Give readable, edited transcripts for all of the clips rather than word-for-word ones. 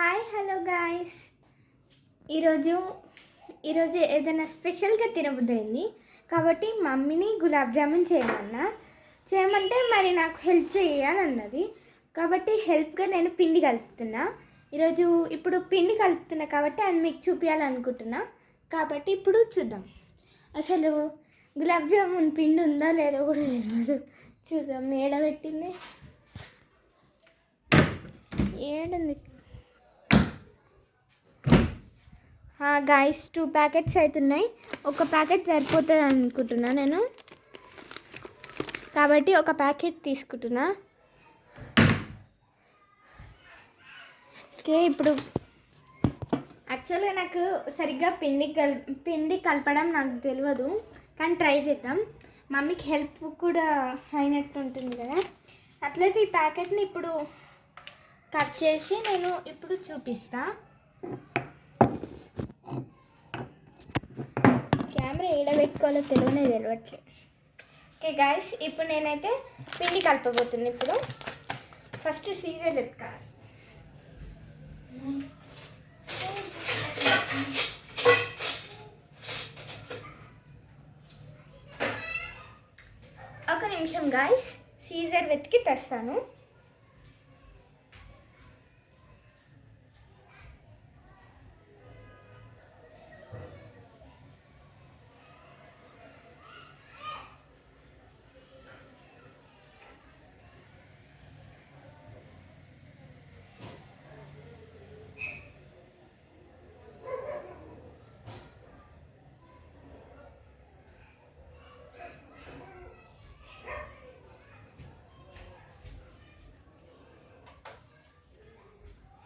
Hi hello guys. ఈరోజు ఏదైనా స్పెషల్గా తినబుద్దయింది కాబట్టి మమ్మీని గులాబ్ జామున్ చేయమంటే మరి నాకు హెల్ప్ చేయాలని అన్నది. కాబట్టి హెల్ప్గా నేను పిండి కలుపుతున్నా. ఇప్పుడు పిండి కలుపుతున్నా కాబట్టి అది మీకు చూపించాలనుకుంటున్నా. కాబట్టి ఇప్పుడు చూద్దాం. అసలు గులాబ్ జామున్ పిండి ఉందా లేదో కూడా తెలియదు. చూద్దాం. ఏడబెట్టింది ఏడుంది. గాయస్ 2 ప్యాకెట్స్ అవుతున్నాయి. ఒక ప్యాకెట్ సరిపోతుంది అనుకుంటున్నా నేను, కాబట్టి ఒక ప్యాకెట్ తీసుకుంటున్నా. ఓకే, ఇప్పుడు యాక్చువల్గా నాకు సరిగ్గా పిండి కలపడం నాకు తెలియదు, కానీ ట్రై చేద్దాం. మమ్మీకి హెల్ప్ కూడా అయినట్టు ఉంటుంది కదా. అట్లయితే ఈ ప్యాకెట్ని ఇప్పుడు కట్ చేసి నేను ఇప్పుడు చూపిస్తా. కెమెరా ఏడబెట్టుకోవాలో తెలియట్లేదు. ఓకే గాయస్, ఇప్పుడు నేనైతే పిండి కలపబోతున్నా. ఇప్పుడు ఫస్ట్ సీజర్ ఎత్తుకోవాలి. ఒక నిమిషం గాయస్, సీజర్ వెతికి తెస్తాను.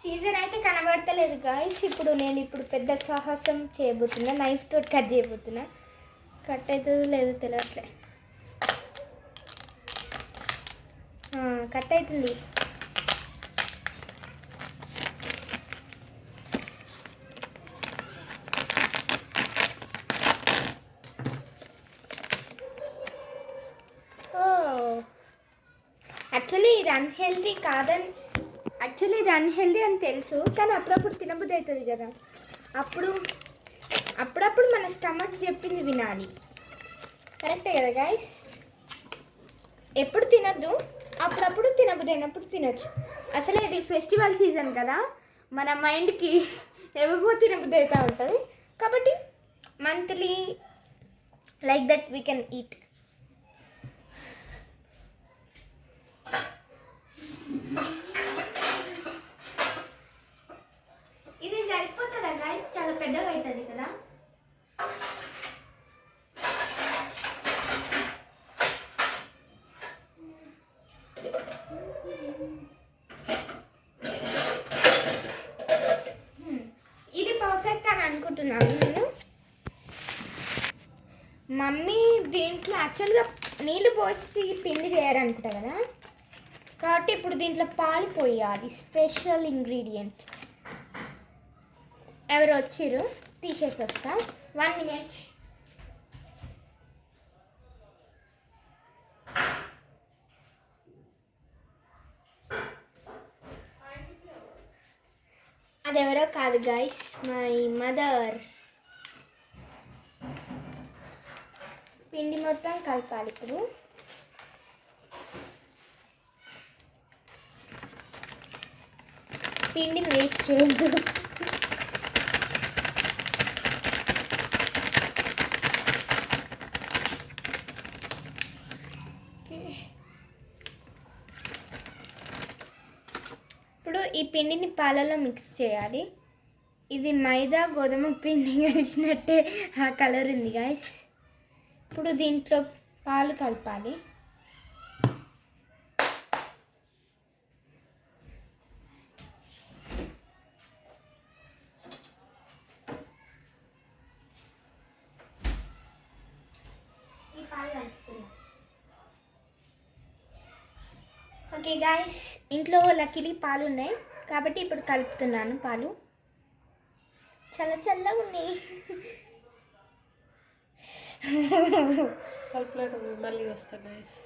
సీజర్ అయితే కనబడతలేదు గాయస్. నేను పెద్ద సాహసం చేయబోతున్నా. నైఫ్ తోటి కట్ చేయబోతున్నా. కట్ అవుతుందో లేదో తెలియట్లే. కట్ అవుతుంది. యాక్చువల్లీ ఇది అన్హెల్దీ అని తెలుసు, కానీ అప్పుడప్పుడు తినబుద్ధి అవుతుంది కదా. అప్పుడప్పుడు మన స్టమక్ చెప్పింది వినాలి. కరెక్టే కదా గైస్. ఎప్పుడు తినద్దు, అప్పుడప్పుడు తినబుద్ధి అయినప్పుడు తినొచ్చు. అసలే ఇది ఫెస్టివల్ సీజన్ కదా, మన మైండ్కి ఎవరికో తినబుద్ధి అవుతూ ఉంటుంది. కాబట్టి monthly like that we can eat. ఇది సరిపోతుందా గైస్? చాలా పెద్దగా అవుతుంది కదా. ఇది పర్ఫెక్ట్ అని అనుకుంటున్నాను నేను. మమ్మీ దీంట్లో యాక్చువల్గా నీళ్ళు పోసి పిండి చేయాలనుకుంటా కదా, కాబట్టి ఇప్పుడు దీంట్లో పాలు పోయాలి. Special ingredient. ఎవరు వచ్చిర్రు, తీసేసి వస్తా. 1 minute. అదెవరో కాదు గైస్, మై మదర్. పిండి మొత్తం కలపాలి. ఇప్పుడు పిండిని వేస్ట్ చేయొద్దు. ఇప్పుడు ఈ పిండిని పాలలో మిక్స్ చేయాలి. ఇది మైదా గోధుమ పిండి కలిసినట్టే ఆ కలర్ ఉంది గైస్. ఇప్పుడు దీంట్లో పాలు కలపాలి. ఈ పాలు కలుపుతున్నాం. ఓకే గాయస్, ఇంట్లో లక్కీలీ పాలు ఉన్నాయి కాబట్టి ఇప్పుడు కలుపుతున్నాను. పాలు చాలా చల్లగా ఉన్నాయి. కలుపులేక మళ్ళీ వస్తా గైస్.